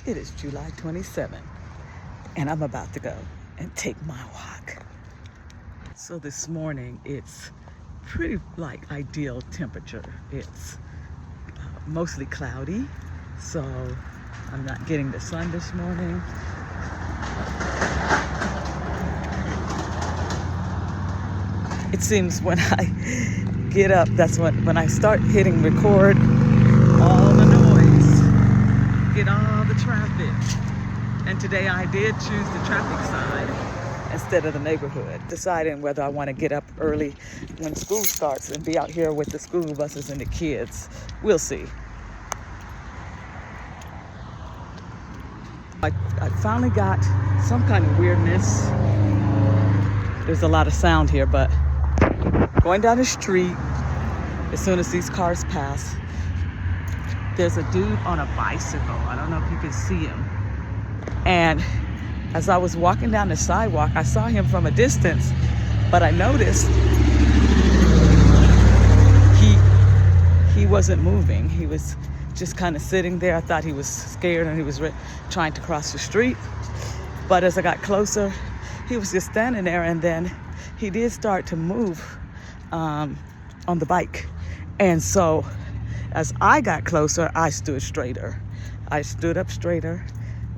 It is July 27th, and I'm about to go and take my walk. So this morning, it's pretty like ideal temperature. It's mostly cloudy, so I'm not getting the sun this morning. It seems when I get up, that's when I start hitting record, all the noise, get all the traffic. And today I did choose the traffic side instead of the neighborhood, deciding whether I want to get up early when school starts and be out here with the school buses and the kids. We'll see. I finally got some kind of weirdness. There's a lot of sound here, but going down the street, as soon as these cars pass, there's a dude on a bicycle. I don't know if you can see him. And as I was walking down the sidewalk, I saw him from a distance, but I noticed he wasn't moving. He was just kind of sitting there. I thought he was scared and he was trying to cross the street. But as I got closer, he was just standing there, and then he did start to move on the bike. And so as I got closer, I stood straighter. I stood up straighter,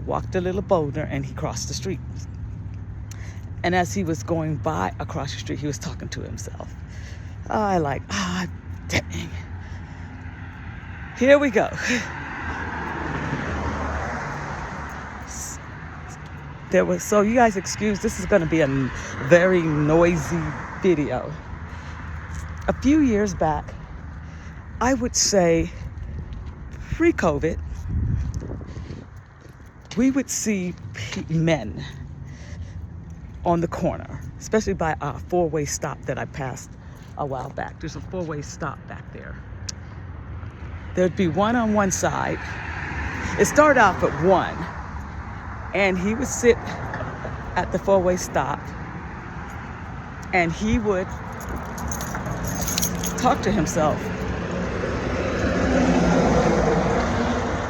walked a little bolder, and he crossed the street. And as he was going by across the street, he was talking to himself. Dang. Here we go. So you guys excuse, this is going to be a very noisy video. A few years back, I would say pre-COVID, we would see men on the corner, especially by a four-way stop that I passed a while back. There's a four-way stop back there. There'd be one on one side. It started off at one, and he would sit at the four-way stop, and he would talk to himself.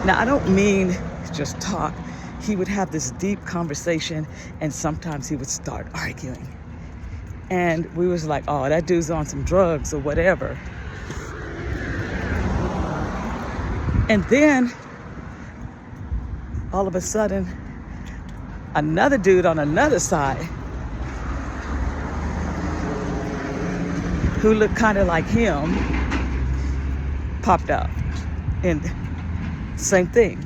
Now, I don't mean just talk. He would have this deep conversation, and sometimes he would start arguing. And we was like, oh, that dude's on some drugs or whatever. And then, all of a sudden, another dude on another side who looked kind of like him popped up. And same thing,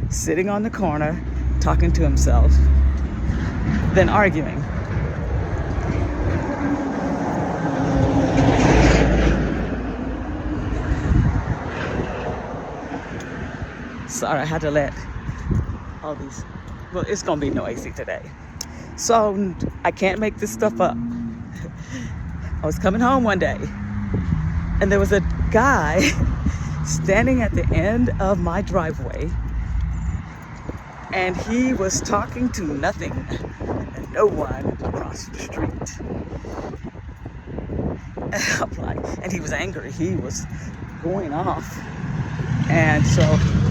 sitting on the corner, talking to himself, then arguing. Sorry, I had to let all these, well, it's gonna be noisy today. So I can't make this stuff up. I was coming home one day, and there was a guy standing at the end of my driveway, and he was talking to nothing and no one across the street. And I'm like, and he was angry. He was going off. And so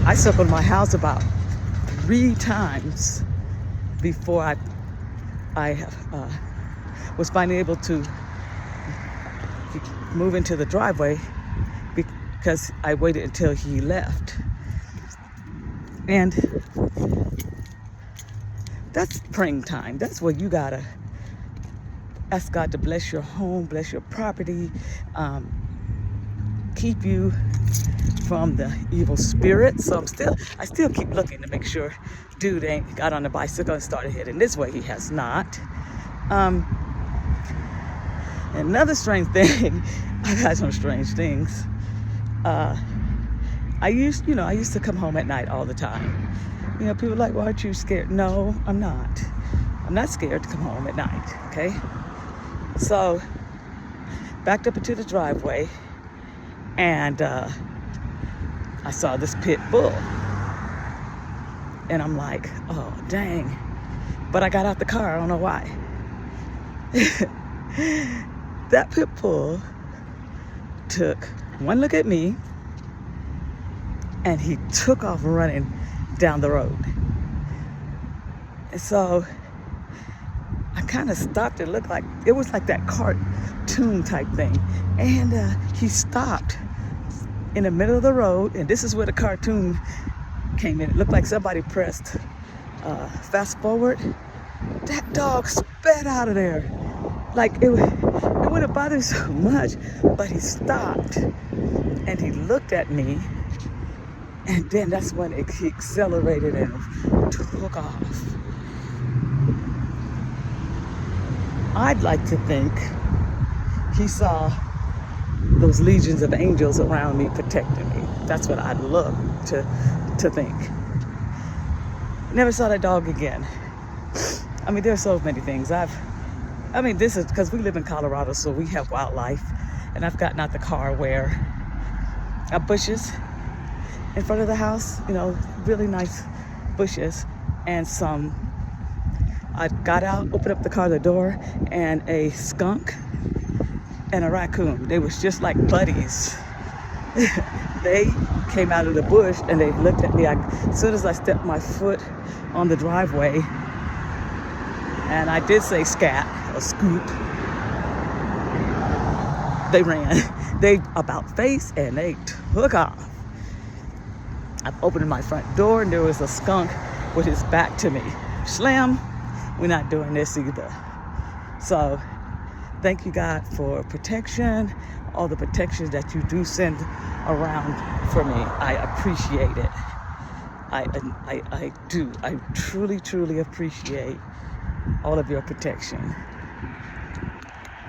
I circled my house about 3 times before I was finally able to move into the driveway, because I waited until he left. And that's praying time. That's where you gotta ask God to bless your home, bless your property, keep you from the evil spirit. So I still keep looking to make sure dude ain't got on the bicycle and started heading this way. He has not. Another strange thing, I've had some strange things. I used to come home at night all the time. You know, people are like, well, aren't you scared? No, I'm not. I'm not scared to come home at night, okay? So, backed up into the driveway, and I saw this pit bull. And I'm like, oh, dang. But I got out the car, I don't know why. That pit bull took one look at me, and he took off running down the road. And so I kind of stopped. It looked like, it was like that cartoon type thing. And he stopped in the middle of the road, and this is where the cartoon came in. It looked like somebody pressed fast forward. That dog sped out of there. Like it wouldn't have bothered me so much, but he stopped and he looked at me, and then that's when he accelerated and took off. I'd like to think he saw those legions of angels around me protecting me. That's what I'd love to think. Never saw that dog again. I mean, there's so many things. This is because we live in Colorado, so we have wildlife. And I've gotten out the car where bushes in front of the house, really nice bushes. And I got out, opened up the door, and a skunk and a raccoon. They was just like buddies. They came out of the bush and they looked at me. As soon as I stepped my foot on the driveway, and I did say scat or scoot, they ran. They about face and they took off. I opened my front door and there was a skunk with his back to me. Slam, we're not doing this either. So thank you, God, for protection, all the protections that you do send around for me. I appreciate it. I do. I truly, truly appreciate all of your protection.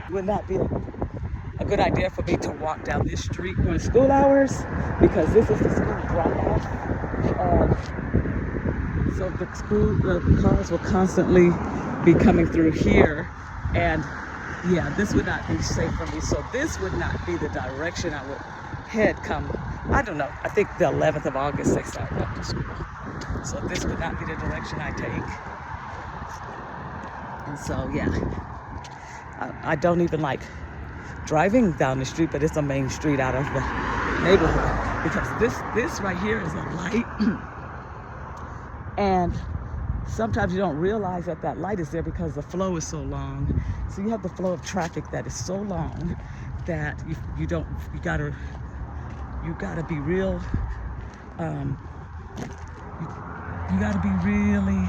It would not be a good idea for me to walk down this street during school hours because this is the school drop-off. So the cars will constantly be coming through here, and yeah, this would not be safe for me. So this would not be the direction I would head come, I don't know, I think the 11th of August they start back to school. So this would not be the direction I take. And so, yeah, I don't even like driving down the street, but it's a main street out of the neighborhood because this right here is a light. And sometimes you don't realize that light is there because the flow is so long. So you have the flow of traffic that is so long that you gotta be real. You gotta be really.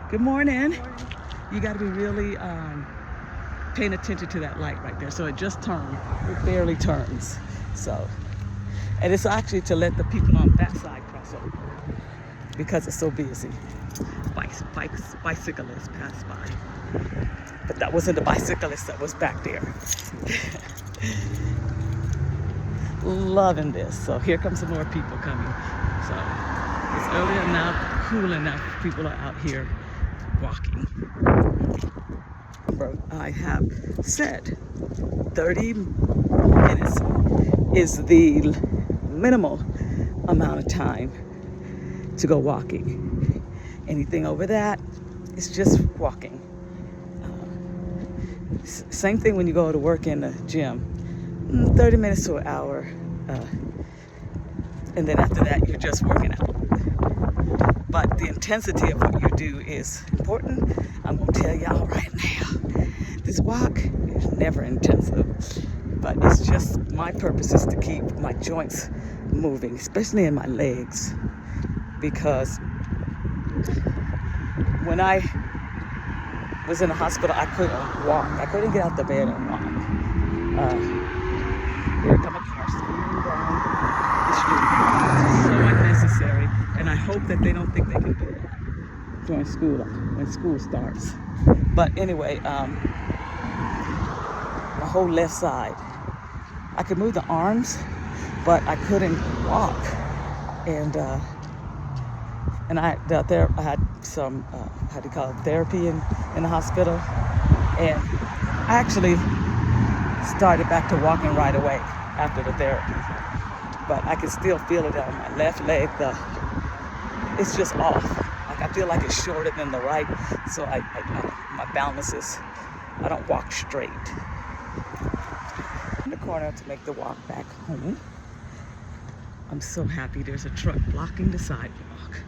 Good morning. You gotta be really paying attention to that light right there. So it just turned. It barely turns. So, and it's actually to let the people on that side cross over because it's so busy. Bicyclists pass by. But that wasn't the bicyclist that was back there. Loving this. So here comes some more people coming. So it's early enough, cool enough, people are out here walking. I have said 30 minutes is the minimal amount of time to go walking. Anything over that, it's just walking. Same thing when you go to work in the gym. 30 minutes to an hour. And then after that, you're just working out. But the intensity of what you do is important. I'm going to tell y'all right now. This walk is never intensive. But it's just, my purpose is to keep my joints moving, especially in my legs. Because when I was in the hospital, I couldn't walk. I couldn't get out the bed and walk. Here come a car speeding down the street. So unnecessary. And I hope that they don't think they can do that during school, when school starts. But anyway, my whole left side. I could move the arms, but I couldn't walk. And I had some, therapy in the hospital. And I actually started back to walking right away after the therapy. But I can still feel it on my left leg. It's just off. Like I feel like it's shorter than the right. So my balance is, I don't walk straight. In the corner to make the walk back home. I'm so happy there's a truck blocking the sidewalk.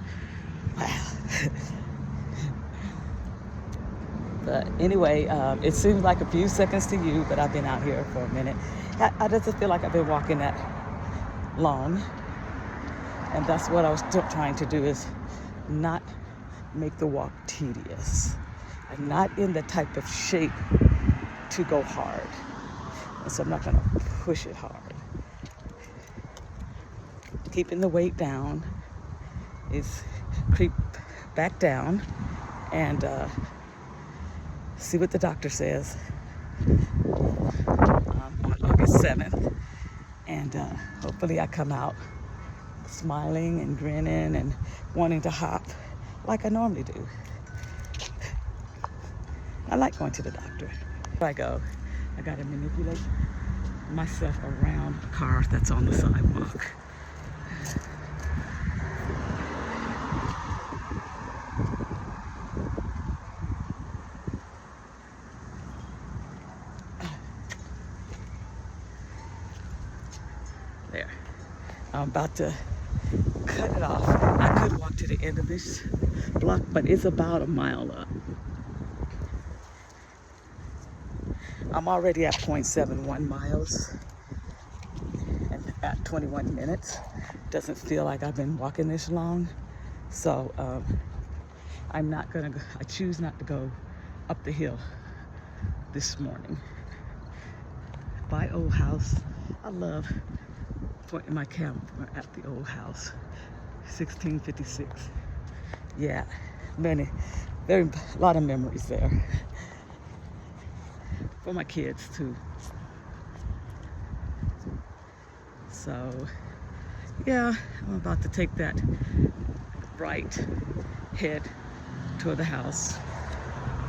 But anyway, it seems like a few seconds to you, but I've been out here for a minute. I doesn't feel like I've been walking that long. And that's what I was trying to do, is not make the walk tedious. I'm not in the type of shape to go hard. And so I'm not gonna push it hard. Keeping the weight down is creep back down and see what the doctor says on August 7th. And hopefully I come out smiling and grinning and wanting to hop like I normally do. I like going to the doctor. If I go, I gotta manipulate myself around a car that's on the sidewalk. There. I'm about to cut it off. I could walk to the end of this block, but it's about a mile up. I'm already at 0.71 miles and at 21 minutes. Doesn't feel like I've been walking this long. So I'm not gonna go, I choose not to go up the hill this morning. By Old House. I love pointing my camera at the old house. 1656. Yeah, a lot of memories there. For my kids too. So, yeah, I'm about to take that right head toward the house.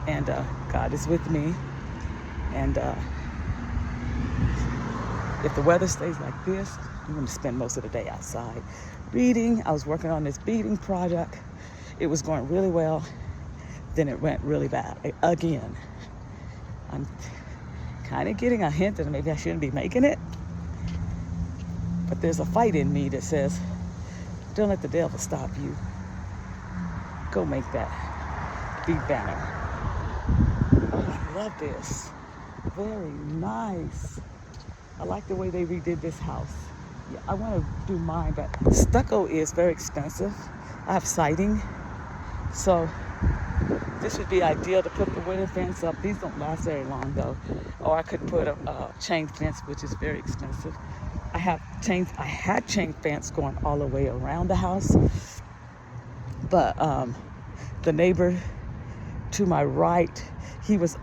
And God is with me. And if the weather stays like this, I'm going to spend most of the day outside reading. I was working on this beading project. It was going really well. Then it went really bad again. I'm kind of getting a hint that maybe I shouldn't be making it. But there's a fight in me that says, don't let the devil stop you. Go make that bead banner. Oh, I love this. Very nice. I like the way they redid this house. Yeah, I want to do mine, but stucco is very expensive. I have siding, so this would be ideal to put the wooden fence up. These don't last very long though. Or I could put a chain fence, which is very expensive. I had chain fence going all the way around the house, but the neighbor to my right, he was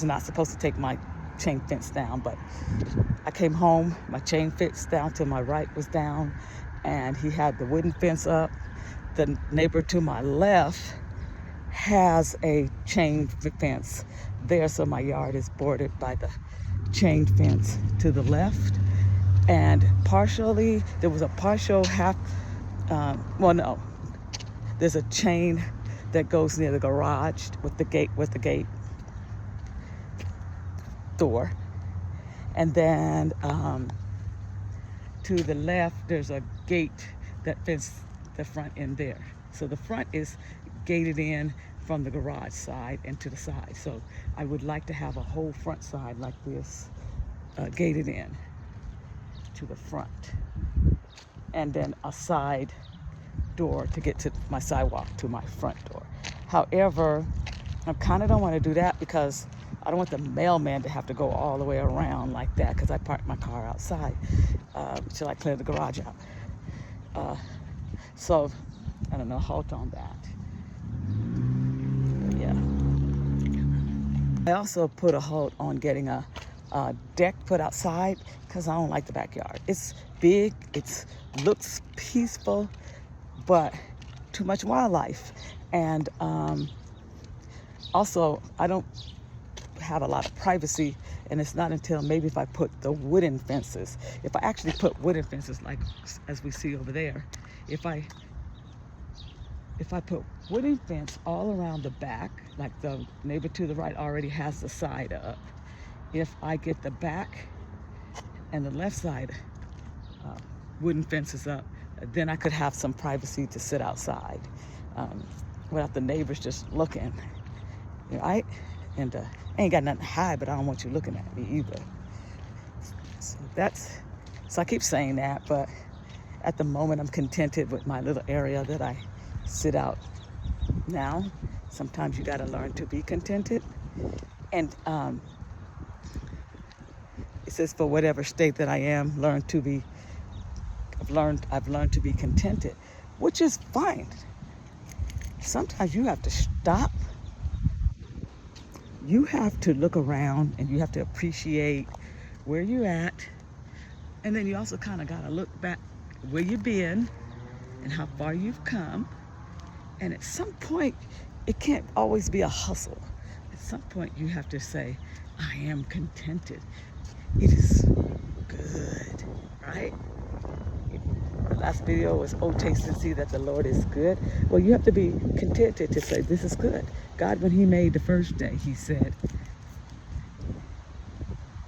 not supposed to take my chain fence down, but I came home, my chain fence down to my right was down, and he had the wooden fence up. The neighbor to my left has a chain fence there, so my yard is bordered by the chain fence to the left. And partially, there was a partial half, there's a chain that goes near the garage with the gate door. And then to the left, there's a gate that fenced the front end there. So the front is gated in from the garage side and to the side. So I would like to have a whole front side like this, gated in to the front. And then a side door to get to my sidewalk to my front door. However, I kind of don't want to do that because I don't want the mailman to have to go all the way around like that, because I parked my car outside till I clear the garage out. So, I don't know, halt on that. But yeah. I also put a halt on getting a deck put outside because I don't like the backyard. It's big, it looks peaceful, but too much wildlife. And also, I don't have a lot of privacy, and it's not until maybe if I put the wooden fences, if I actually put wooden fences like as we see over there, if I put wooden fence all around the back, like the neighbor to the right already has the side up, if I get the back and the left side wooden fences up, then I could have some privacy to sit outside without the neighbors just looking, right? And I ain't got nothing to hide, but I don't want you looking at me either. So so I keep saying that, but at the moment I'm contented with my little area that I sit out now. Sometimes you got to learn to be contented. And it says, for whatever state that I am, I've learned to be contented, which is fine. Sometimes you have to stop. You have to look around and you have to appreciate where you're at. And then you also kind of got to look back where you've been and how far you've come. And at some point, it can't always be a hustle. At some point, you have to say, I am contented. It is good, right? The last video was, oh, taste and see that the Lord is good. Well, you have to be contented to say, this is good. God, when he made the first day, he said,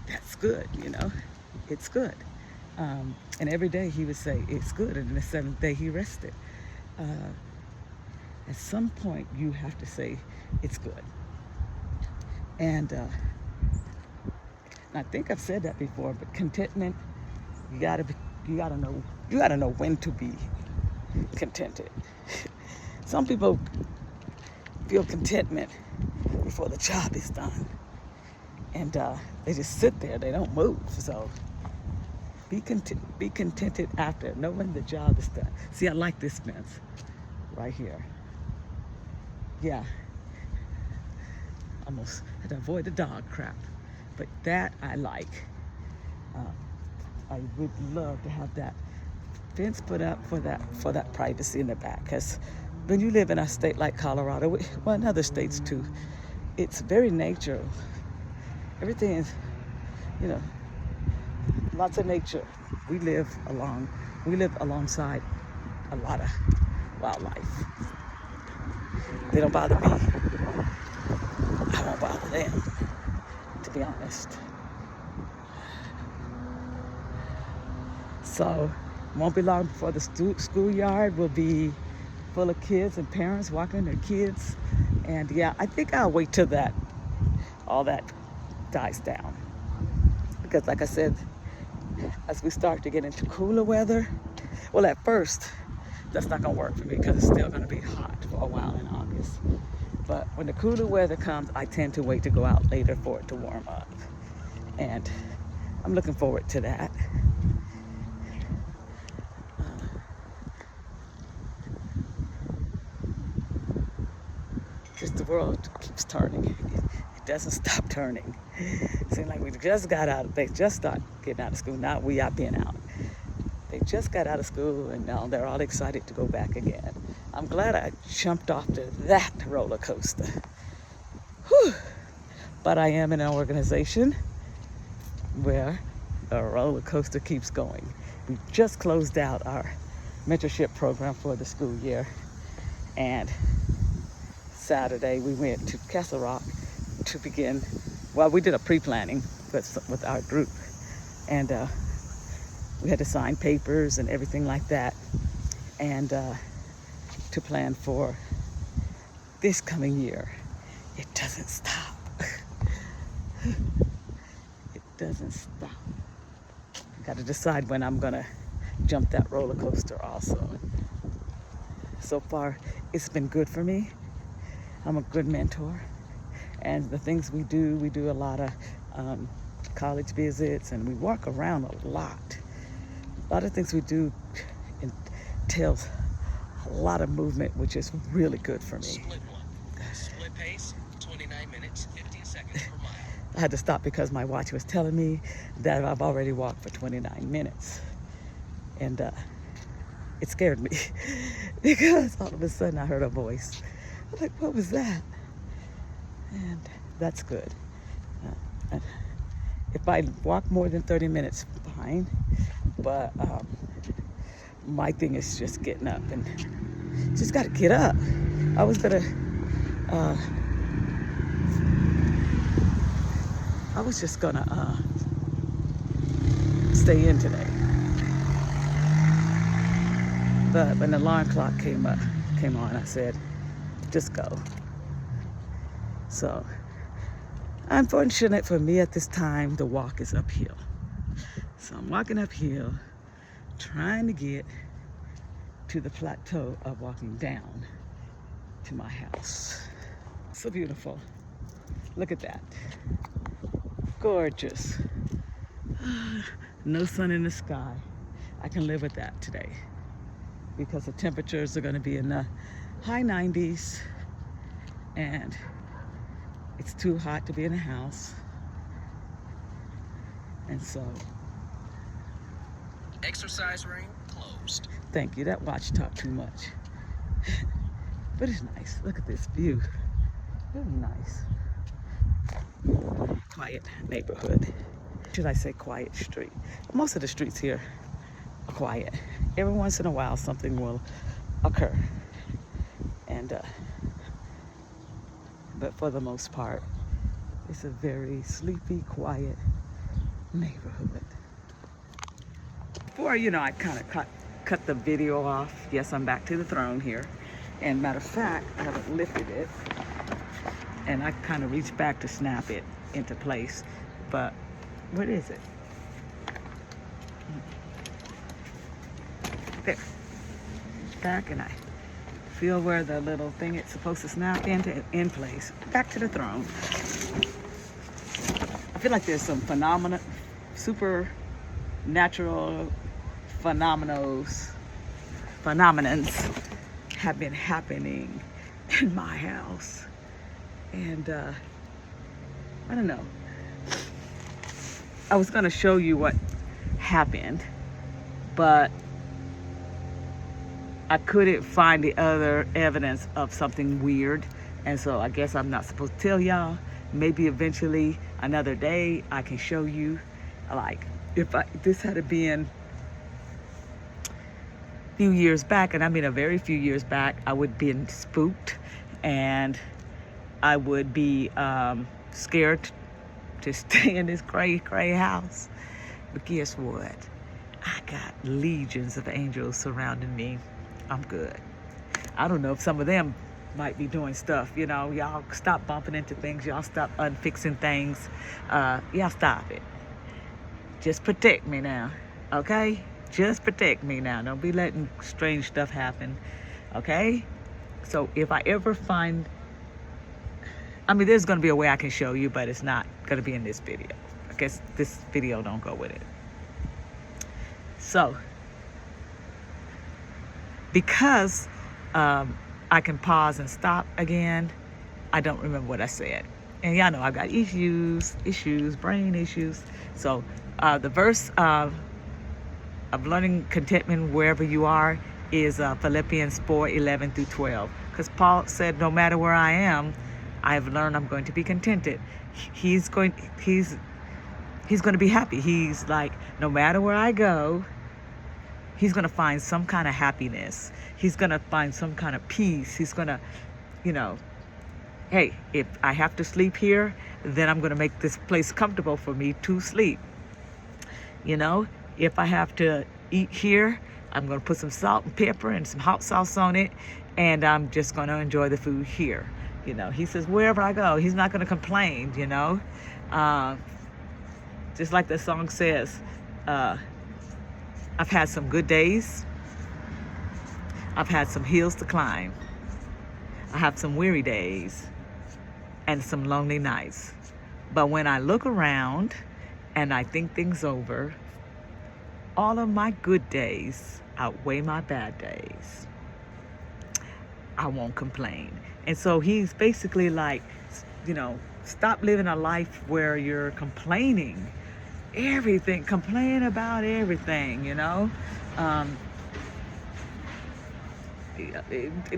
that's good, it's good. And every day he would say, it's good. And then the seventh day he rested. At some point, you have to say, it's good. And I think I've said that before, but contentment, you gotta know when to be contented. Some people feel contentment before the job is done, and they just sit there, they don't move. So be contented after, know when the job is done. See, I like this fence right here. Yeah, almost had to avoid the dog crap, but that I like. I would love to have that fence put up for that privacy in the back, because when you live in a state like Colorado, well, in other states too, it's very natural. Everything is, lots of nature. We live alongside a lot of wildlife. They don't bother me. I won't bother them, to be honest. So, won't be long before the schoolyard will be full of kids and parents walking their kids. And yeah, I think I'll wait till all that dies down. Because like I said, as we start to get into cooler weather, well, at first, that's not gonna work for me because it's still gonna be hot for a while in August. But when the cooler weather comes, I tend to wait to go out later for it to warm up. And I'm looking forward to that. Just the world keeps turning. It doesn't stop turning. It seems like they just started getting out of school. Now we are being out. They just got out of school and now they're all excited to go back again. I'm glad I jumped off to that roller coaster. Whew. But I am in an organization where the roller coaster keeps going. We just closed out our mentorship program for the school year, and Saturday we went to Castle Rock to begin. Well, we did a pre-planning with our group, and we had to sign papers and everything like that, and to plan for this coming year. It doesn't stop. It doesn't stop. I got to decide when I'm gonna jump that roller coaster also. So far, it's been good for me. I'm a good mentor. And the things we do a lot of college visits, and we walk around a lot. A lot of things we do entails a lot of movement, which is really good for me. Split pace, 29 minutes, 15 seconds per mile. I had to stop because my watch was telling me that I've already walked for 29 minutes. And it scared me because all of a sudden I heard a voice. I'm like, what was that? And that's good. If I walk more than 30 minutes, fine. But my thing is just getting up, and just got to get up. I was just gonna stay in today. But when the alarm clock came on, I said, just go. So Unfortunate for me at this time, the walk is uphill. So I'm walking uphill, trying to get to the plateau of walking down to my house. So beautiful. Look at that. Gorgeous. No sun in the sky. I can live with that today because the temperatures are going to be in the high 90s and it's too hot to be in a house. And so, Exercise ring closed. thank you. That watch talked too much. But it's nice. Look at this view. Really nice. Quiet neighborhood. Should I say quiet street? Most of the streets here are quiet. Every once in a while something will occur. And but for the most part, it's a very sleepy, quiet neighborhood. Before, I kind of cut the video off. Yes, I'm back to the throne here. And matter of fact, I haven't lifted it. And I kind of reached back to snap it into place. But what is it? There. Back, and I feel where the little thing it's supposed to snap in place. Back to the throne. I feel like there's some supernatural phenomenons have been happening in my house. And I don't know. I was gonna show you what happened, but I couldn't find the other evidence of something weird. And so I guess I'm not supposed to tell y'all. Maybe eventually another day I can show you. Like if this had been a few years back, and I mean a very few years back, I would be spooked and I would be scared to stay in this gray house. But guess what? I got legions of angels surrounding me. I'm good. I don't know if some of them might be doing stuff, y'all stop bumping into things, y'all stop unfixing things, y'all stop it. Just protect me now, okay? Just protect me now. Don't be letting strange stuff happen, okay? So if I ever find, there's gonna be a way I can show you, but it's not gonna be in this video. I guess this video don't go with it. So, because I can pause and stop again, I don't remember what I said. And y'all know I've got issues, brain issues. So the verse of learning contentment wherever you are is Philippians 4:11-12. Because Paul said, no matter where I am, I have learned I'm going to be contented. He's going to be happy. He's like, no matter where I go, he's going to find some kind of happiness. He's going to find some kind of peace. He's going to, hey, if I have to sleep here, then I'm going to make this place comfortable for me to sleep. If I have to eat here, I'm going to put some salt and pepper and some hot sauce on it, and I'm just going to enjoy the food here. He says, wherever I go, he's not going to complain, just like the song says, I've had some good days. I've had some hills to climb. I have some weary days and some lonely nights. But when I look around and I think things over, all of my good days outweigh my bad days. I won't complain. And so he's basically like, stop living a life where you're complaining. Complain about everything,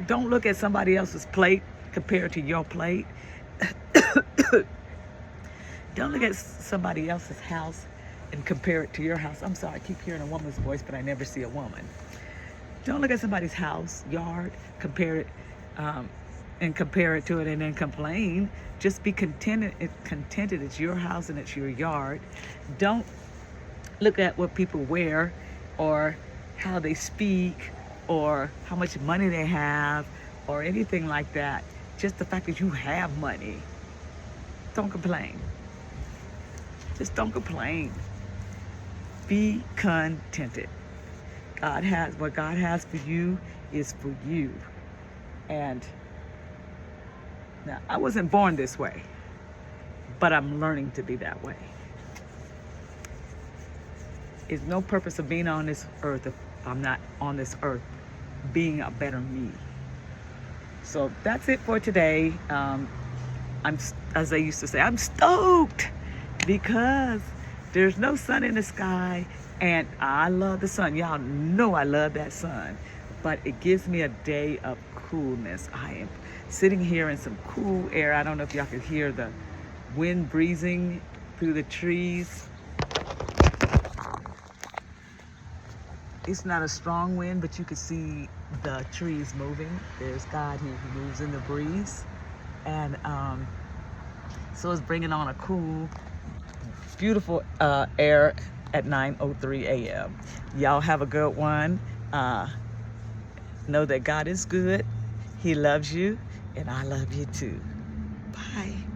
Don't look at somebody else's plate compared to your plate. Don't look at somebody else's house and compare it to your house. I'm sorry, I keep hearing a woman's voice, but I never see a woman. Don't look at somebody's house, yard, compare it to it and then complain. Just be contented. It's your house and it's your yard. Don't look at what people wear or how they speak or how much money they have or anything like that. Just the fact that you have money don't complain. Just don't complain. Be contented. What God has for you is for you. And now, I wasn't born this way, but I'm learning to be that way. There's no purpose of being on this earth if I'm not on this earth being a better me. So that's it for today. As I used to say, I'm stoked because there's no sun in the sky, and I love the sun. Y'all know I love that sun, but it gives me a day of coolness. I am sitting here in some cool air. I don't know if y'all can hear the wind breezing through the trees. It's not a strong wind, but you can see the trees moving. There's God here who moves in the breeze. And so it's bringing on a cool, beautiful air at 9:03 a.m. Y'all have a good one. Know that God is good. He loves you, and I love you too. Bye.